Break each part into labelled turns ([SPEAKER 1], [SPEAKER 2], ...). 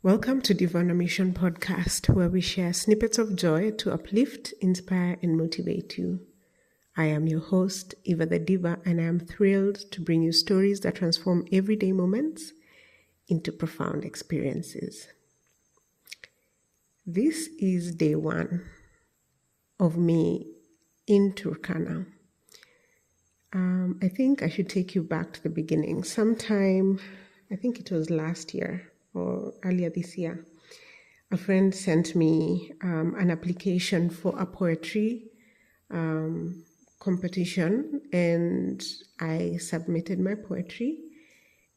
[SPEAKER 1] Welcome to Divine Mission Podcast, where we share snippets of joy to uplift, inspire, and motivate you. I am your host, Eva the Diva, and I am thrilled to bring you stories that transform everyday moments into profound experiences. This is day one of me in Turkana. I think I should take you back to the beginning. Sometime, I think it was last year or earlier this year, a friend sent me an application for a poetry competition, and I submitted my poetry,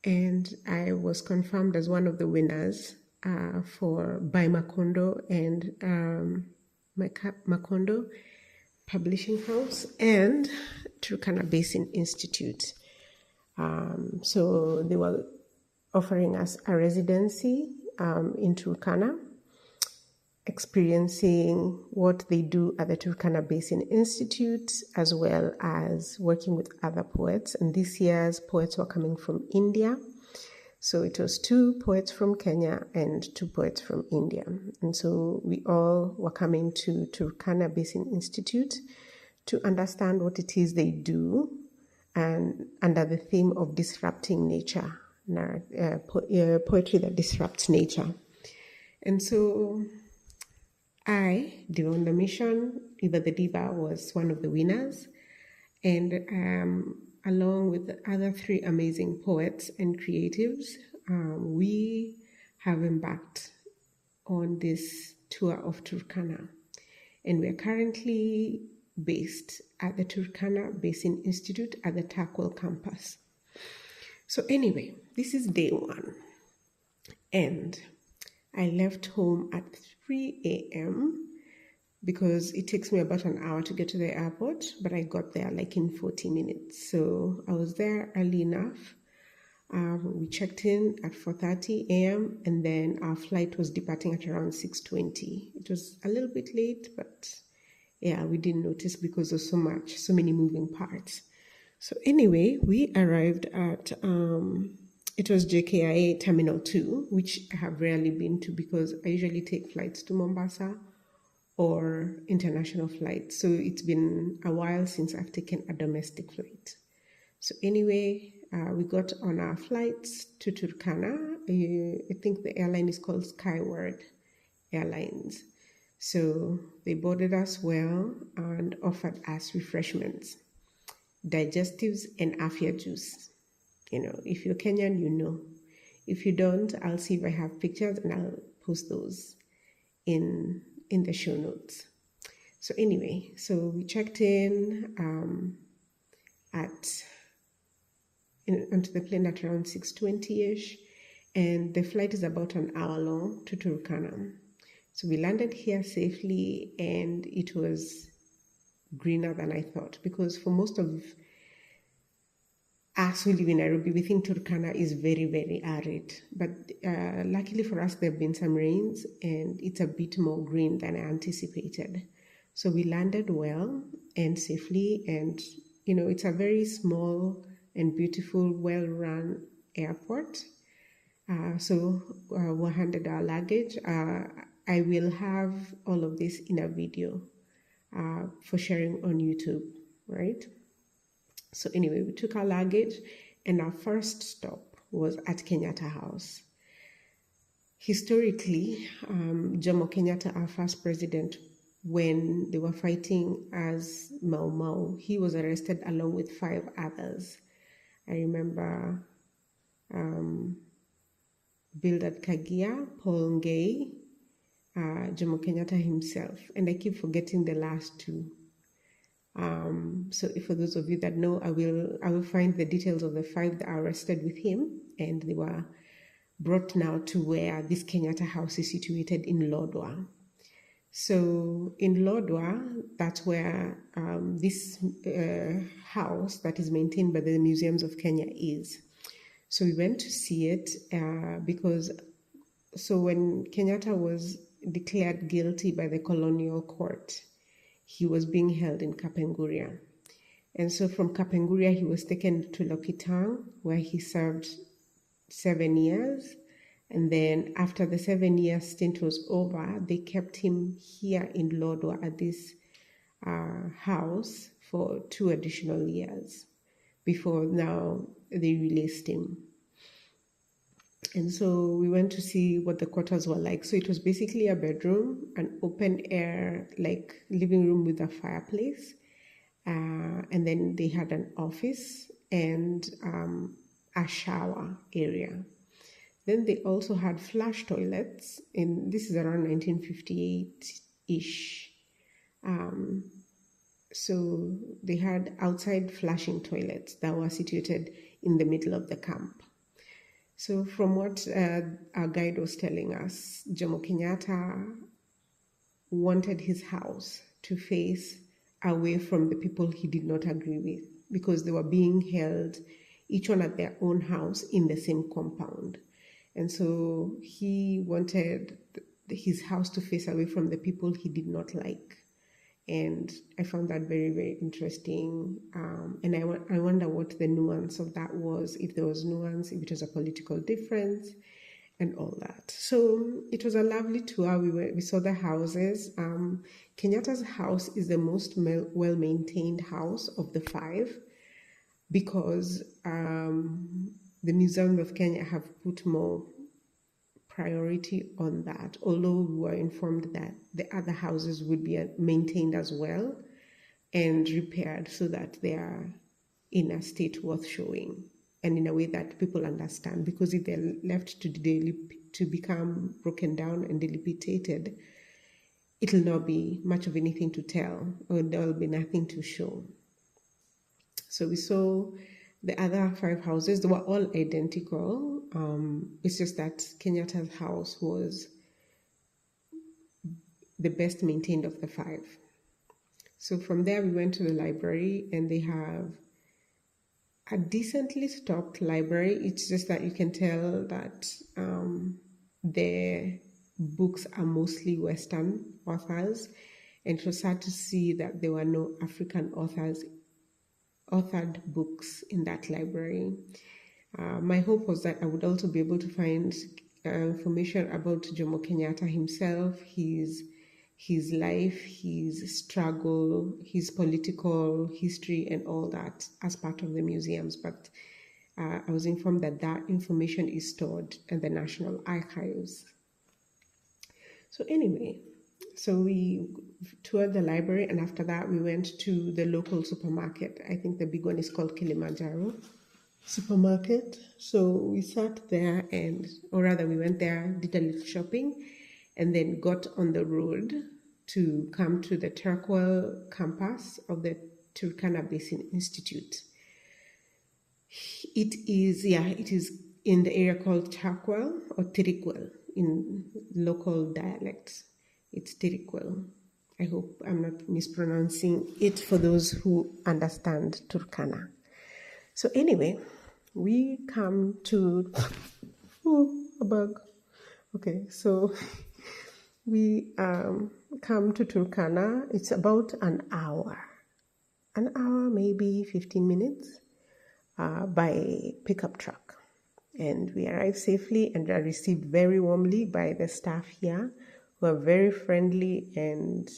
[SPEAKER 1] and I was confirmed as one of the winners by Macondo and Macondo Publishing House and Turkana Basin Institute. So they were offering us a residency in Turkana, experiencing what they do at the Turkana Basin Institute, as well as working with other poets. And this year's poets were coming from India. So it was 2 poets from Kenya and 2 poets from India. And so we all were coming to Turkana Basin Institute to understand what it is they do, and under the theme of disrupting nature, poetry that disrupts nature. And so I, Diva on the Mission, Eva the Diva, was one of the winners, and along with the other 3 amazing poets and creatives, we have embarked on this tour of Turkana, and we are currently based at the Turkana Basin Institute at the Turkwell campus. So anyway, this is day 1, and I left home at 3 a.m. because it takes me about an hour to get to the airport, but I got there like in 40 minutes. So I was there early enough. We checked in at 4:30 a.m. and then our flight was departing at around 6:20. It was a little bit late, but yeah, we didn't notice because of so many moving parts. So anyway, we arrived at, it was JKIA Terminal 2, which I have rarely been to because I usually take flights to Mombasa or international flights. So it's been a while since I've taken a domestic flight. So anyway, we got on our flights to Turkana. I think the airline is called Skyward Airlines. So they boarded us well and offered us refreshments, digestives, and afia juice. You know, if you're Kenyan, you know. If you don't, I'll see if I have pictures and I'll post those in the show notes. So anyway, so we checked in onto the plane at around 6:20ish, and the flight is about an hour long to Turkana. So we landed here safely, and it was greener than I thought, because for most of us who live in Nairobi, we think Turkana is very, very arid. But luckily for us, there have been some rains, and it's a bit more green than I anticipated. So we landed well and safely, and you know, it's a very small and beautiful, well-run airport. So we handed our luggage. I will have all of this in a video for sharing on YouTube, right? So anyway, we took our luggage, and our first stop was at Kenyatta House. Historically, Jomo Kenyatta, our first president, when they were fighting as Mau Mau, he was arrested along with 5 others. I remember Bildad Kagia, Paul Ngei, Jomo Kenyatta himself, and I keep forgetting the last 2. So for those of you that know, I will find the details of the 5 that are arrested with him, and they were brought now to where this Kenyatta House is situated in Lodwar. So in Lodwar, that's where this house that is maintained by the Museums of Kenya is. So we went to see it because when Kenyatta was declared guilty by the colonial court, he was being held in Kapenguria. And so from Kapenguria, he was taken to Lokitang, where he served 7 years. And then after the 7-year stint was over, they kept him here in Lodwar at this house for 2 additional years before now they released him. And so we went to see what the quarters were like. So it was basically a bedroom, an open air, like living room with a fireplace. And then they had an office and a shower area. Then they also had flush toilets. This is around 1958-ish. So they had outside flushing toilets that were situated in the middle of the camp. So from what our guide was telling us, Jomo Kenyatta wanted his house to face away from the people he did not agree with, because they were being held, each one at their own house in the same compound. And so he wanted his house to face away from the people he did not like. And I found that very, very interesting. And I wonder what the nuance of that was, if there was nuance, if it was a political difference, and all that. So it was a lovely tour. We saw the houses. Kenyatta's house is the most well-maintained house of the 5, because the Museum of Kenya have put more priority on that, although we were informed that the other houses would be maintained as well and repaired so that they are in a state worth showing and in a way that people understand, because if they're left to become broken down and dilapidated, it'll not be much of anything to tell, or there'll be nothing to show. So we saw the other 5 houses. They were all identical. It's just that Kenyatta's house was the best maintained of the 5. So from there we went to the library, and they have a decently stocked library. It's just that you can tell that the books are mostly Western authors, and it was sad to see that there were no African authored books in that library. My hope was that I would also be able to find information about Jomo Kenyatta himself, his life, his struggle, his political history, and all that as part of the museums. But I was informed that that information is stored in the National Archives. So anyway, so we toured the library, and after that we went to the local supermarket. I think the big one is called Kilimanjaro Supermarket. So we sat there, or rather we went there, did a little shopping, and then got on the road to come to the Turkwell campus of the Turkana Basin Institute. It is in the area called Turkwell or Tirikwel in local dialects. It's Tirikwel. I hope I'm not mispronouncing it for those who understand Turkana. So anyway, we come to a bug. Okay, so we come to Turkana. It's about an hour, maybe 15 minutes by pickup truck. And we arrived safely and are received very warmly by the staff here, who are very friendly and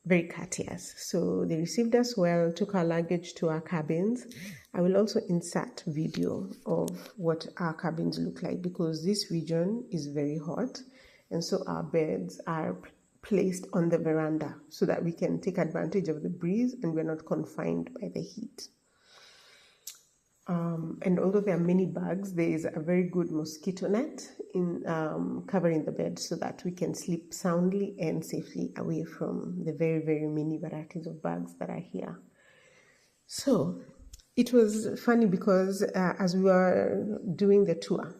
[SPEAKER 1] very courteous. So they received us well, took our luggage to our cabins. I will also insert video of what our cabins look like, because this region is very hot, and so our beds are placed on the veranda so that we can take advantage of the breeze and we're not confined by the heat. And although there are many bugs, there is a very good mosquito net in covering the bed so that we can sleep soundly and safely away from the very, very many varieties of bugs that are here. So it was funny because as we were doing the tour,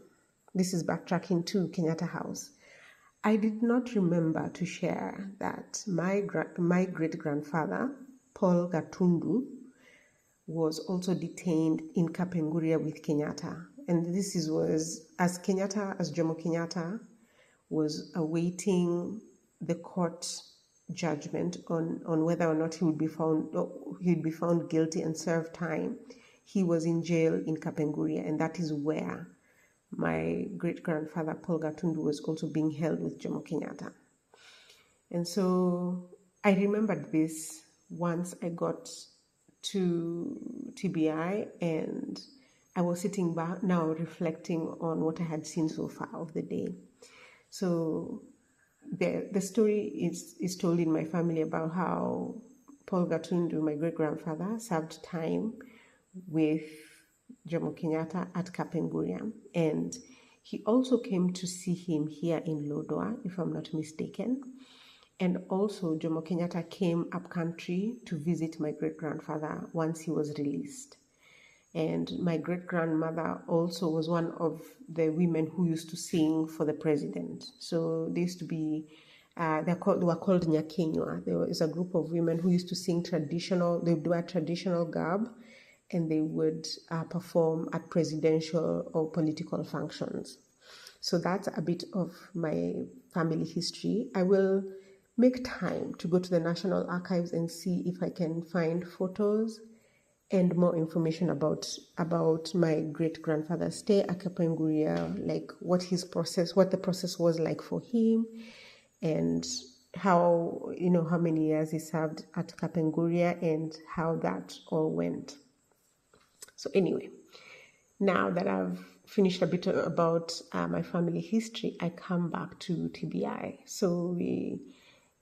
[SPEAKER 1] this is backtracking to Kenyatta House, I did not remember to share that my great-grandfather, Paul Gatundu, was also detained in Kapenguria with Kenyatta. And this was as Jomo Kenyatta was awaiting the court judgment on whether or not he would be found guilty and serve time. He was in jail in Kapenguria, and that is where my great-grandfather Paul Gatundu was also being held with Jomo Kenyatta. And so I remembered this once I got to TBI, and I was sitting back now reflecting on what I had seen so far of the day. So the story is told in my family about how Paul Gatundu, my great-grandfather, served time with Jomo Kenyatta at Kapenguria, and he also came to see him here in Lodwar, if I'm not mistaken. And also Jomo Kenyatta came up country to visit my great-grandfather once he was released. And my great-grandmother also was one of the women who used to sing for the president. So they used to be, they were called Nyakenywa. There was a group of women who used to sing they would wear traditional garb, and they would perform at presidential or political functions. So that's a bit of my family history. I will make time to go to the National Archives and see if I can find photos and more information about my great-grandfather's stay at Kapenguria, like what the process was like for him, and how many years he served at Kapenguria and how that all went. So anyway, now that I've finished a bit about my family history, I come back to TBI. So we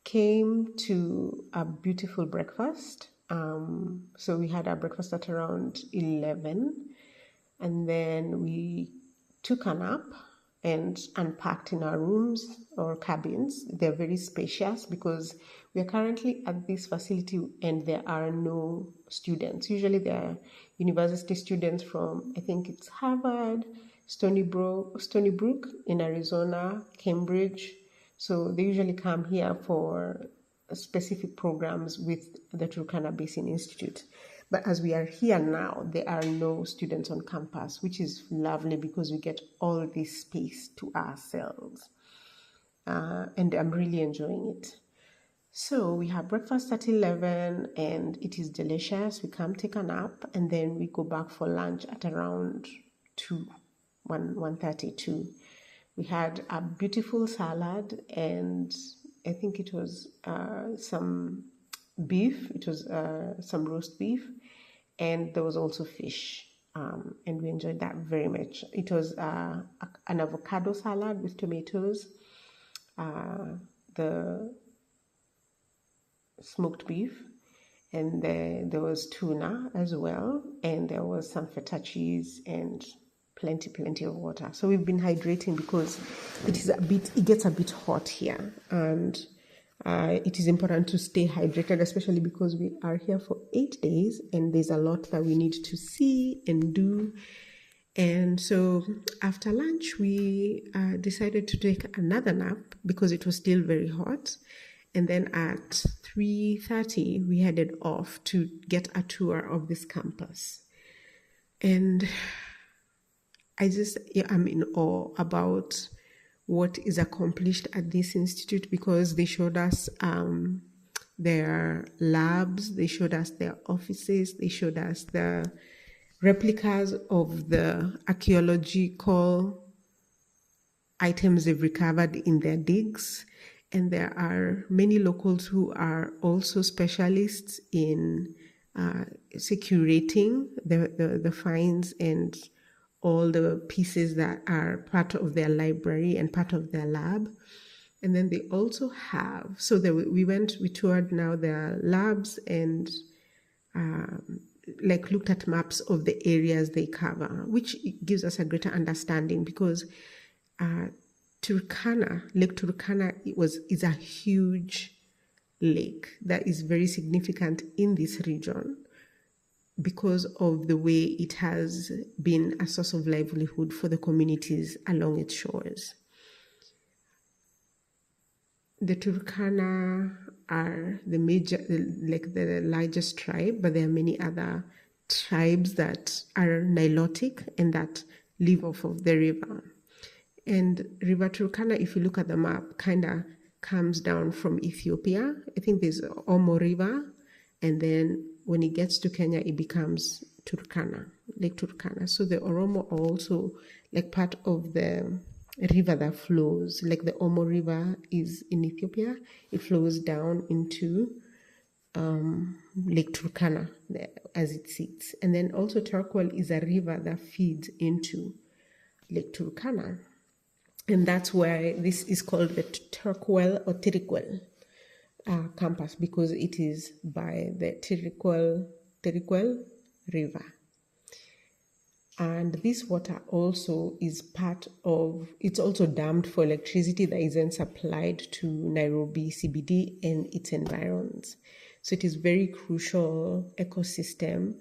[SPEAKER 1] came to a beautiful breakfast. So we had our breakfast at around 11, and then we took a nap and unpacked in our rooms or cabins. They're very spacious because we are currently at this facility and there are no students. Usually there are university students from, I think it's Harvard, Stony Brook in Arizona, Cambridge. So they usually come here for specific programs with the Turkana Basin Institute. But as we are here now, there are no students on campus, which is lovely because we get all this space to ourselves. And I'm really enjoying it. So we have breakfast at 11 and it is delicious. We come take a nap and then we go back for lunch at around 1:32. We had a beautiful salad and I think it was some beef. It was some roast beef, and there was also fish, and we enjoyed that very much. It was an avocado salad with tomatoes, the smoked beef, and there was tuna as well, and there was some feta cheese and plenty of water. So we've been hydrating because it gets a bit hot here, and it is important to stay hydrated, especially because we are here for 8 days and there's a lot that we need to see and do. And so after lunch, we decided to take another nap because it was still very hot. And then at 3:30, we headed off to get a tour of this campus. And I'm in awe about what is accomplished at this institute because they showed us their labs, they showed us their offices, they showed us the replicas of the archaeological items they've recovered in their digs. And there are many locals who are also specialists in securating the finds and all the pieces that are part of their library and part of their lab. And then they also have, we toured now their labs and looked at maps of the areas they cover, which gives us a greater understanding because Lake Turkana is a huge lake that is very significant in this region because of the way it has been a source of livelihood for the communities along its shores. The Turkana are the largest tribe, but there are many other tribes that are Nilotic and that live off of the river. And River Turkana, if you look at the map, kind of comes down from Ethiopia. I think there's Omo River, and then when it gets to Kenya, it becomes Turkana, Lake Turkana. So the Oromo are also like part of the river that flows, like the Omo River is in Ethiopia. It flows down into Lake Turkana as it sits. And then also Turkwel is a river that feeds into Lake Turkana. And that's why this is called the Turkwel or Tirikwel campus, because it is by the Tirikwel River. And this water also is it's also dammed for electricity that is then supplied to Nairobi CBD and its environs. So it is very crucial ecosystem,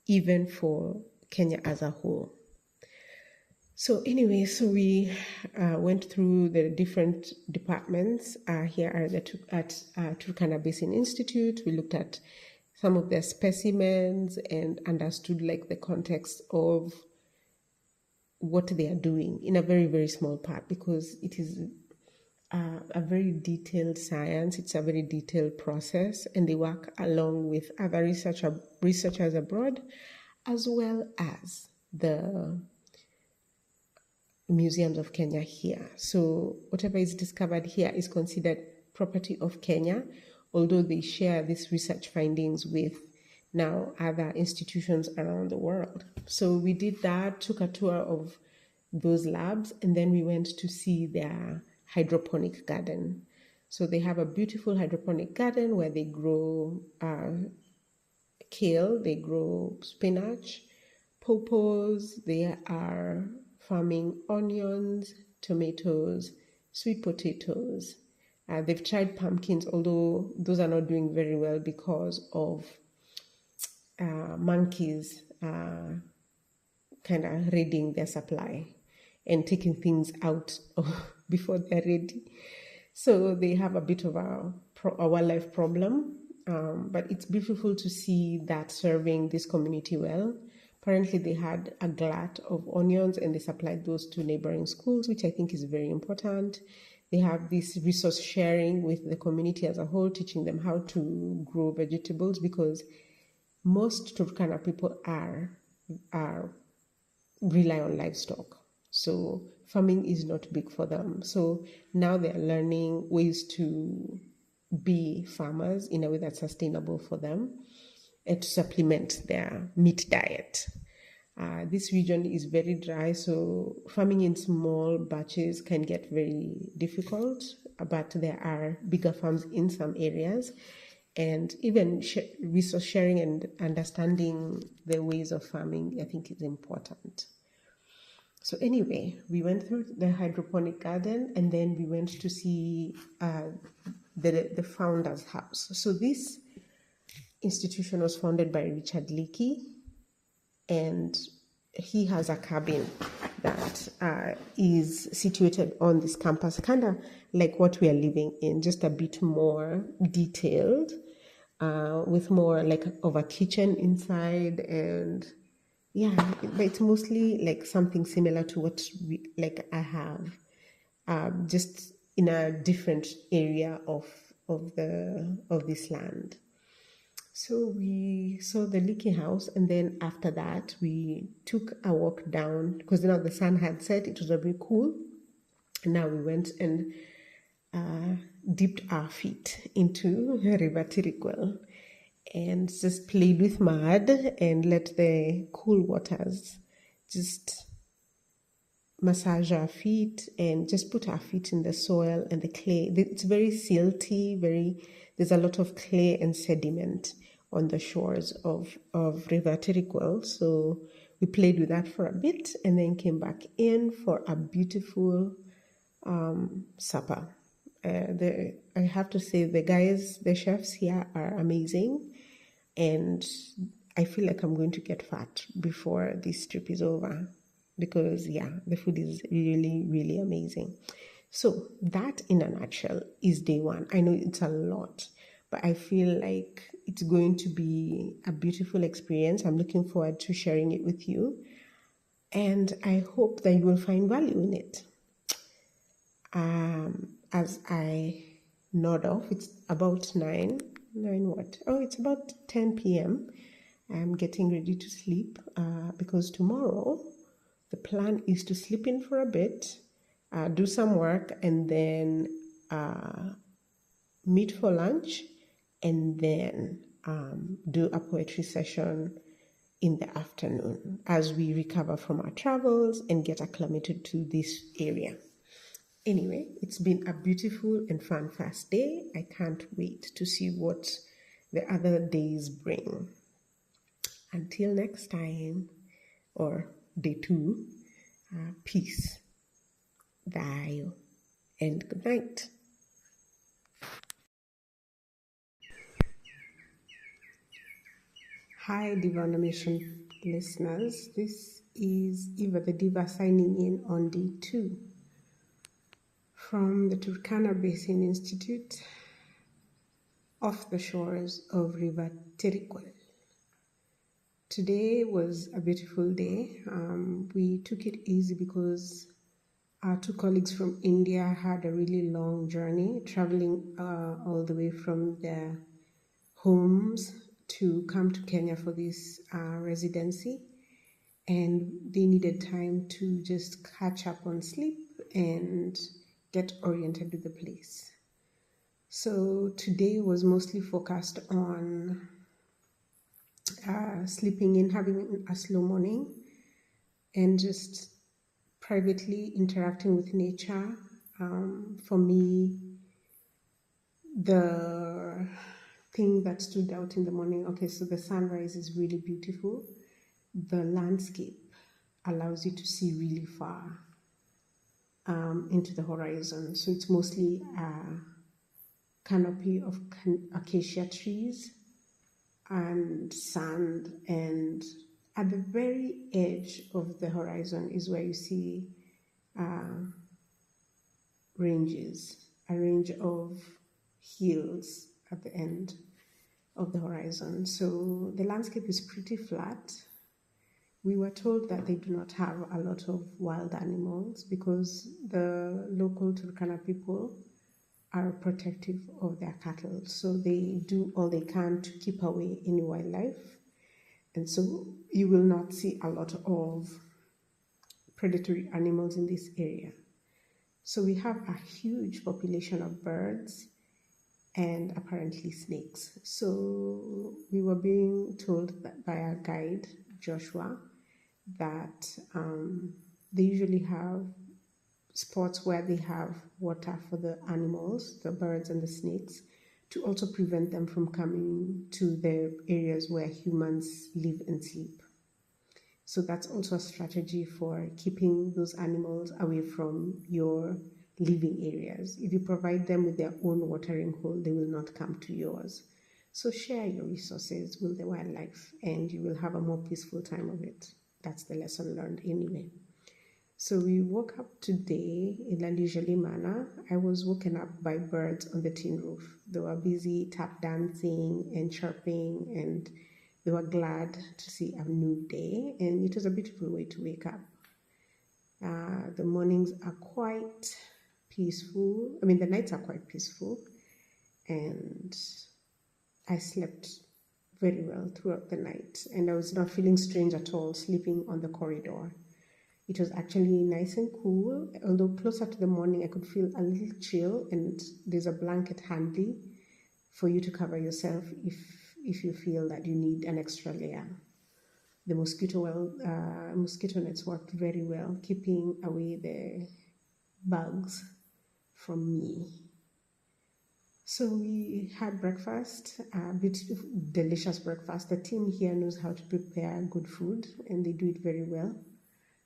[SPEAKER 1] even for Kenya as a whole. So anyway, so we went through the different departments here at Turkana Basin Institute. We looked at some of their specimens and understood like the context of what they are doing in a very, very small part, because it is a very detailed science. It's a very detailed process, and they work along with other researchers abroad, as well as the museums of Kenya here. So whatever is discovered here is considered property of Kenya, although they share these research findings with now other institutions around the world. So we did that, took a tour of those labs, and then we went to see their hydroponic garden. So they have a beautiful hydroponic garden where they grow kale, they grow spinach, pawpaws, they are farming onions, tomatoes, sweet potatoes. They've tried pumpkins, although those are not doing very well because of monkeys kind of raiding their supply and taking things out before they're ready. So they have a bit of a wildlife problem, but it's beautiful to see that serving this community well. Apparently they had a glut of onions and they supplied those to neighboring schools, which I think is very important. They have this resource sharing with the community as a whole, teaching them how to grow vegetables, because most Turkana people rely on livestock. So farming is not big for them. So now they're learning ways to be farmers in a way that's sustainable for them and to supplement their meat diet. This region is very dry, so farming in small batches can get very difficult, but there are bigger farms in some areas. And even resource sharing and understanding the ways of farming, I think, is important. So anyway, we went through the hydroponic garden, and then we went to see the founder's house. So this institution was founded by Richard Leakey, and he has a cabin that is situated on this campus, kind of like what we are living in, just a bit more detailed, with more like of a kitchen inside, and yeah, but it's mostly like something similar to what I have, just in a different area of this land. So we saw the Leaky house, and then after that we took a walk down, because now the sun had set, it was a bit cool, and now we went and dipped our feet into River Tirikwel and just played with mud and let the cool waters just massage our feet and just put our feet in the soil and the clay. It's very silty, there's a lot of clay and sediment on the shores of River Tirikwel. So we played with that for a bit and then came back in for a beautiful supper. I have to say the chefs here are amazing, and I feel like I'm going to get fat before this trip is over, because the food is really, really amazing. So that in a nutshell is day one. I know it's a lot, but I feel like it's going to be a beautiful experience. I'm looking forward to sharing it with you, and I hope that you will find value in it. As I nod off, it's about 9 what? Oh, it's about 10 p.m. I'm getting ready to sleep because tomorrow the plan is to sleep in for a bit, do some work, and then meet for lunch, and then do a poetry session in the afternoon as we recover from our travels and get acclimated to this area. Anyway, it's been a beautiful and fun first day. I can't wait to see what the other days bring. Until next time, or day 2, peace, bye, and good night. Hi, Divination listeners. This is Eva the Diva signing in on day 2 from the Turkana Basin Institute off the shores of River Terikwel. Today was a beautiful day. We took it easy because our 2 colleagues from India had a really long journey, traveling all the way from their homes to come to Kenya for this residency. And they needed time to just catch up on sleep and get oriented with the place. So today was mostly focused on sleeping in, having a slow morning, and just privately interacting with nature. For me, the thing that stood out in the morning, okay, so the sunrise is really beautiful. The landscape allows you to see really far into the horizon. So it's mostly a canopy of acacia trees and sand, and at the very edge of the horizon is where you see ranges, a range of hills at the end of the horizon. So the landscape is pretty flat. We were told that they do not have a lot of wild animals because the local Turkana people are protective of their cattle. So they do all they can to keep away any wildlife. And so you will not see a lot of predatory animals in this area. So we have a huge population of birds and apparently snakes. So we were being told that by our guide, Joshua, that they usually have spots where they have water for the animals, the birds and the snakes, to also prevent them from coming to the areas where humans live and sleep. So that's also a strategy for keeping those animals away from your living areas. If you provide them with their own watering hole, they will not come to yours. So share your resources with the wildlife and you will have a more peaceful time of it. That's the lesson learned anyway. So we woke up today in a leisurely manner. I was woken up by birds on the tin roof. They were busy tap dancing and chirping, and they were glad to see a new day, and it was a beautiful way to wake up. The mornings are quite peaceful. I mean, the nights are quite peaceful, and I slept very well throughout the night, and I was not feeling strange at all sleeping on the corridor. It was actually nice and cool, although closer to the morning I could feel a little chill, and there's a blanket handy for you to cover yourself if you feel that you need an extra layer. The mosquito nets worked very well, keeping away the bugs from me. So we had breakfast, beautiful, delicious breakfast. The team here knows how to prepare good food, and they do it very well.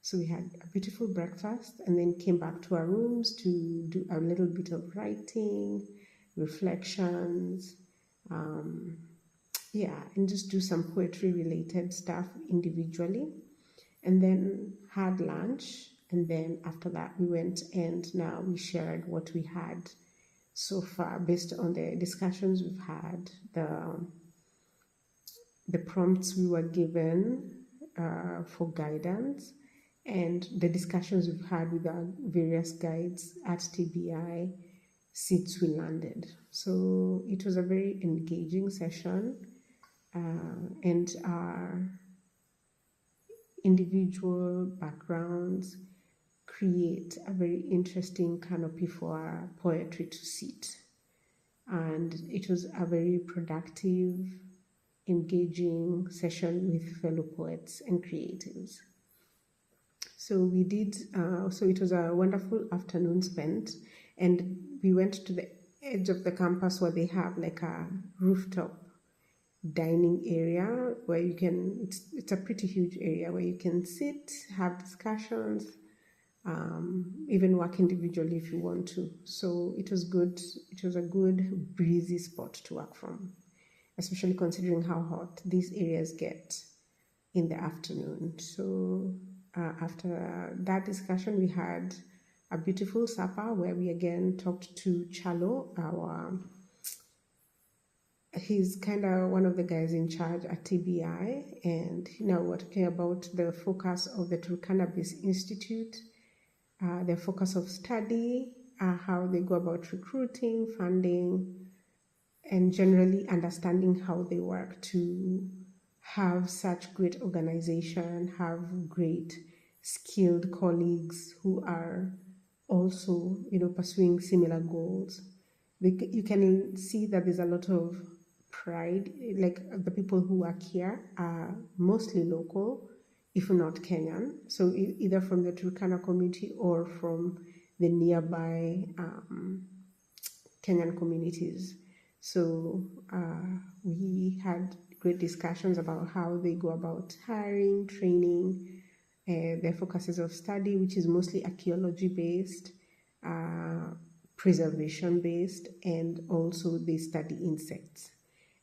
[SPEAKER 1] So we had a beautiful breakfast and then came back to our rooms to do a little bit of writing, reflections, and just do some poetry related stuff individually, and then had lunch. And then after that we went and now we shared what we had so far based on the discussions we've had, the prompts we were given for guidance, and the discussions we've had with our various guides at TBI since we landed. So it was a very engaging session. and our individual backgrounds create a very interesting canopy for our poetry to sit. And it was a very productive, engaging session with fellow poets and creatives. So we did, so it was a wonderful afternoon spent, and we went to the edge of the campus where they have like a rooftop dining area where you can, it's a pretty huge area where you can sit, have discussions, even work individually if you want to. So it was good. It was a good breezy spot to work from, especially considering how hot these areas get in the afternoon. So after that discussion, we had a beautiful supper where we again talked to Chalo, he's kind of one of the guys in charge at TBI, and now we're talking about the focus of the Turkana Based Institute, their focus of study, how they go about recruiting, funding, and generally understanding how they work to have such great organization, have great skilled colleagues who are also, pursuing similar goals. You can see that there's a lot of pride, like the people who work here are mostly local, if not Kenyan, so either from the Turkana community or from the nearby Kenyan communities. So we had great discussions about how they go about hiring, training, their focuses of study, which is mostly archaeology based, preservation based, and also they study insects.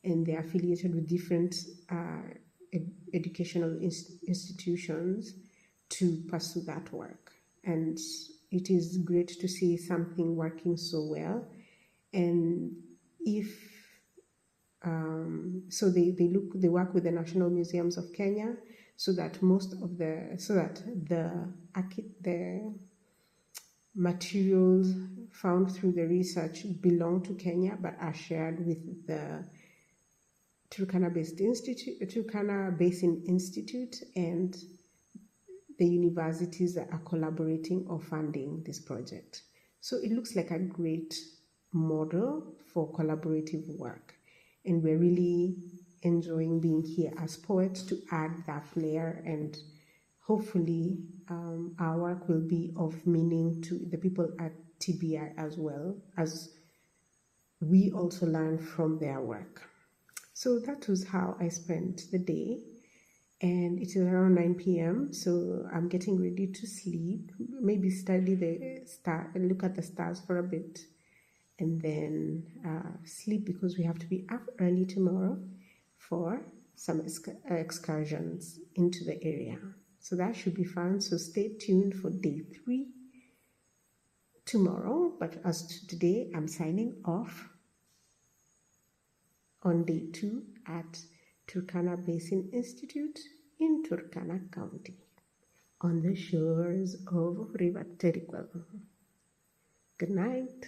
[SPEAKER 1] And they're affiliated with different educational institutions to pursue that work. And it is great to see something working so well. And if so they work with the National Museums of Kenya so that the materials found through the research belong to Kenya but are shared with the Turkana Basin Institute and the universities that are collaborating or funding this project. So it looks like a great model for collaborative work, and we're really enjoying being here as poets to add that layer, and hopefully our work will be of meaning to the people at TBI as well, as we also learn from their work. So that was how I spent the day, and it is around 9 p.m. so I'm getting ready to sleep, maybe study the star and look at the stars for a bit, and then sleep because we have to be up early tomorrow for some excursions into the area. So that should be fun. So stay tuned for day 3 tomorrow. But as to today, I'm signing off on day 2 at Turkana Basin Institute in Turkana County on the shores of River Terrigal. Good night.